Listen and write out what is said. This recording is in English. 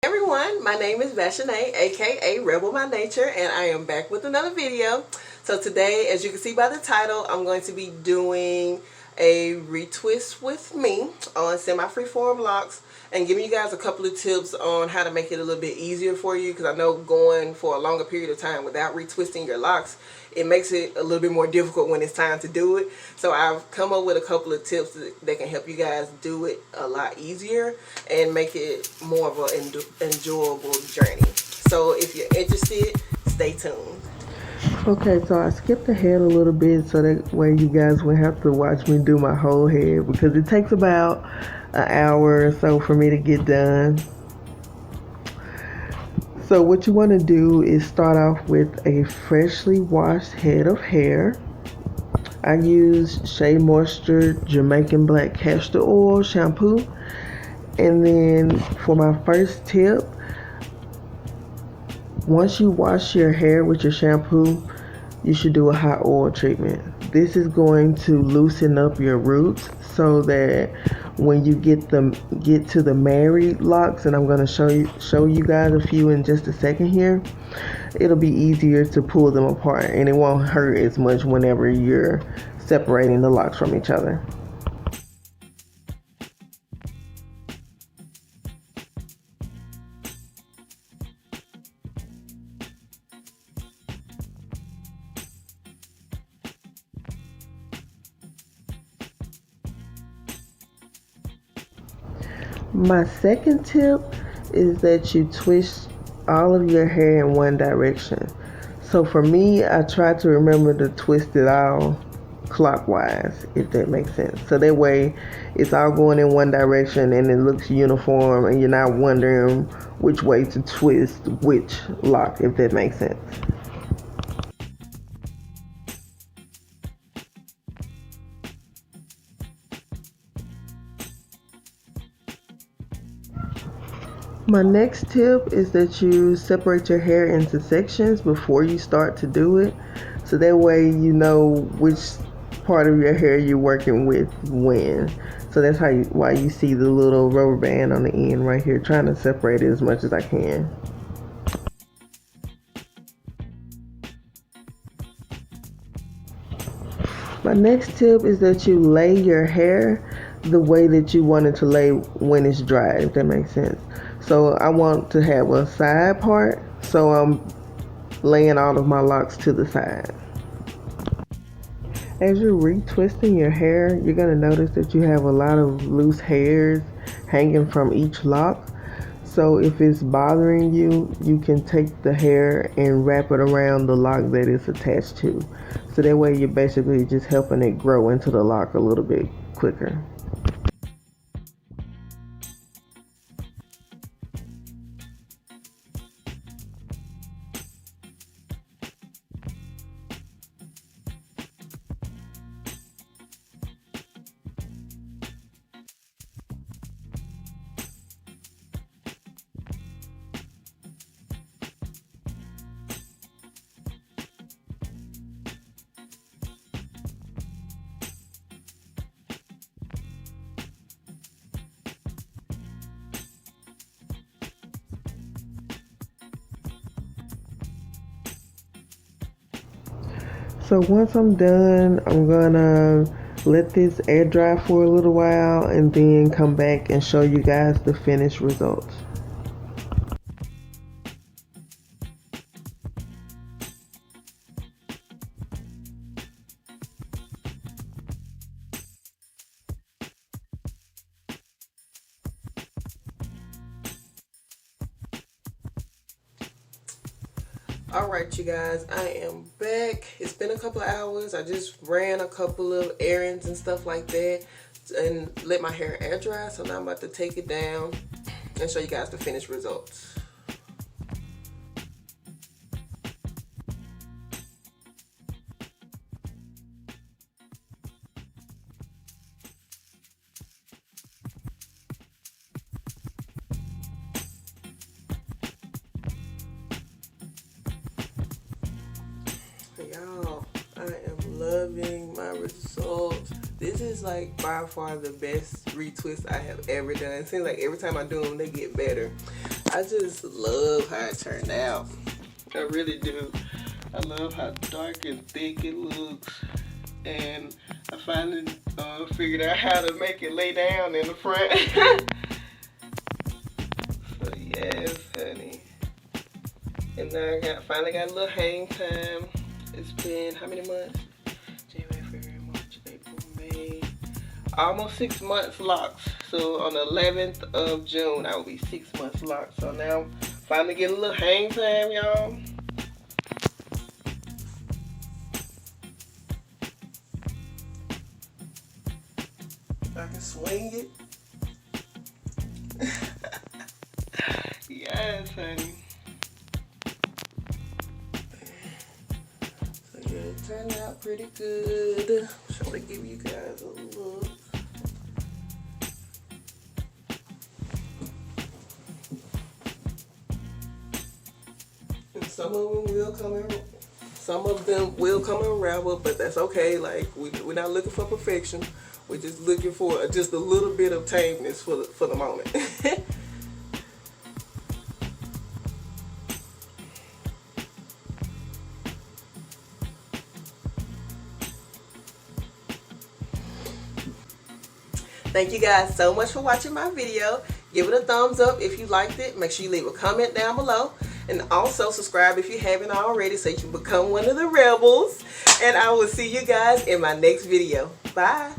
Everyone, my name is Vashanae, aka Rebel by Nature, and I am back with another video. So today, as you can see by the title, I'm going to be doing a retwist with me on semi-freeform locks and giving you guys a couple of tips on how to make it a little bit easier for you, because I know going for a longer period of time without retwisting your locks, it makes it a little bit more difficult when it's time to do it. So I've come up with a couple of tips that can help you guys do it a lot easier and make it more of an enjoyable journey. So if you're interested, stay tuned. Okay, so I skipped ahead a little bit so that way you guys wouldn't have to watch me do my whole head, because it takes about an hour or so for me to get done. So what you want to do is start off with a freshly washed head of hair. I use Shea Moisture Jamaican Black Castor Oil shampoo. And then for my first tip, once you wash your hair with your shampoo, you should do a hot oil treatment. This is going to loosen up your roots so that when you get to the married locks, and I'm going to show you guys a few in just a second here, it'll be easier to pull them apart and it won't hurt as much whenever you're separating the locks from each other. My second tip is that you twist all of your hair in one direction. So for me, I try to remember to twist it all clockwise, if that makes sense. So that way it's all going in one direction and it looks uniform and you're not wondering which way to twist which lock, if that makes sense. My next tip is that you separate your hair into sections before you start to do it. So that way you know which part of your hair you're working with when. So that's why you see the little rubber band on the end right here, trying to separate it as much as I can. My next tip is that you lay your hair the way that you want it to lay when it's dry, if that makes sense. So I want to have a side part, so I'm laying all of my locks to the side. As you're retwisting your hair, you're going to notice that you have a lot of loose hairs hanging from each lock. So if it's bothering you, you can take the hair and wrap it around the lock that it's attached to. So that way you're basically just helping it grow into the lock a little bit quicker. So once I'm done, I'm gonna let this air dry for a little while and then come back and show you guys the finished results. Alright, you guys, I am back. It's been a couple of hours. I just ran a couple of errands and stuff like that and let my hair air dry. So now I'm about to take it down and show you guys the finished results. Y'all, I am loving my results. This is like by far the best retwist I have ever done. It seems like every time I do them, they get better. I just love how it turned out. I really do. I love how dark and thick it looks. And I finally figured out how to make it lay down in the front. So yes, honey. And now I finally got a little hang time. It's been how many months? January, February, March, April, May. Almost 6 months locked. So on the 11th of June, I will be 6 months locked. So now finally getting a little hang time, y'all. I can swing it. Yes, honey. So yeah, it turned out pretty good. I'm trying to give you guys a look. And some of them will come unraveled, but that's okay. Like we're not looking for perfection. We're just looking for just a little bit of tameness for the moment. Thank you guys so much for watching my video. Give it a thumbs up if you liked it. Make sure you leave a comment down below. And also subscribe if you haven't already so you can become one of the rebels. And I will see you guys in my next video. Bye.